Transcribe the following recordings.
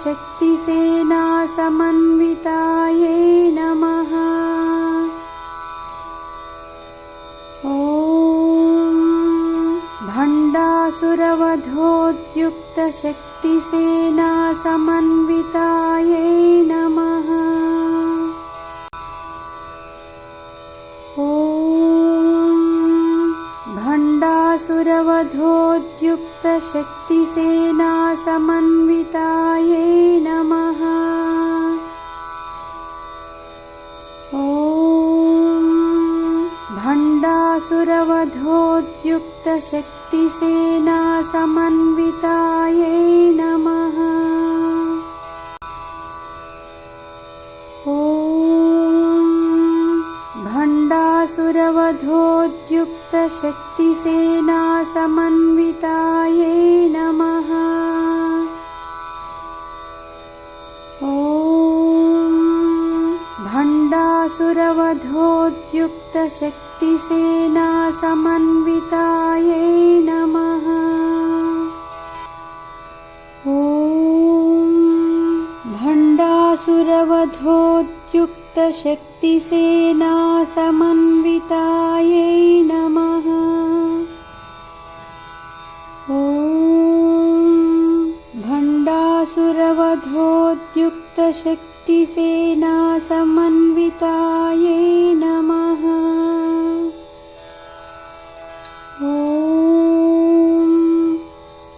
शक्तिसेनासमन्वितायै नमः। ॐ भण्डासुरवधोद्युक्तशक्तिसेनासमन्वितायै नमः। ॐ भण्डासुरवधोद्युक्तशक्तिसेनासमन्वितायै नमः। ॐ भण्डासुरवधोद्युक्तशक्तिसेनासमन्वितायै नमः। ॐ भण्डासुरवधोद्युक्तशक्तिसेनासमन्वितायै नमः। ॐ भण्डासुरवधोद्युक्तशक्तिसेनासमन्वितायै नमः। ॐ भण्डासुरवधोद्युक्तशक्तिसेनासमन्वितायै नमः। ॐ भण्डासुरवधोद्युक्तशक्तिसेनासमन्वितायै नमः। ॐ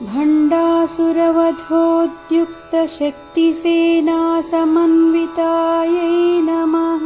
भण्डासुरवधोद्युक्तशक्तिसेनासमन्वितायै नमः।